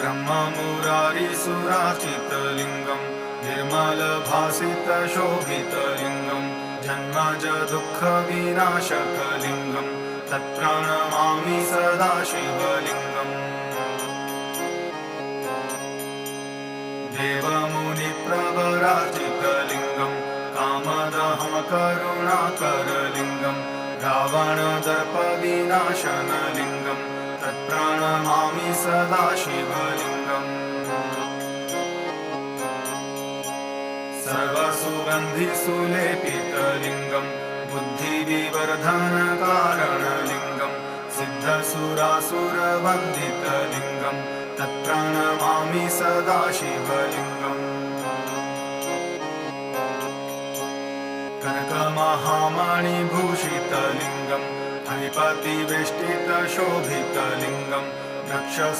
ब्रह्ममुरारिसुराचितलिङ्गं निर्मलभासितशोभितलिङ्गं जन्मज दुःखविनाशकलिङ्गं तत्प्रणमामि सदा शिवलिङ्गम् देवमुनिप्रवराजितलिङ्गं कामदहं करुणाकरलिङ्गं रावणदर्पविनाशनलिङ्गं तत्प्रणमामि सदा शिवलिङ्गम् सर्वसुगन्धिसुलेपितलिङ्गं बुद्धिविवर्धनकारणलिङ्गं सिद्धसुरासुरवन्दितलिङ्गं तत्प्रणमामि सदा शिवलिङ्गम् कनकमहामणिभूषितलिङ्गं फणिपतिवेष्टितशोभितलिङ्गं रक्षसु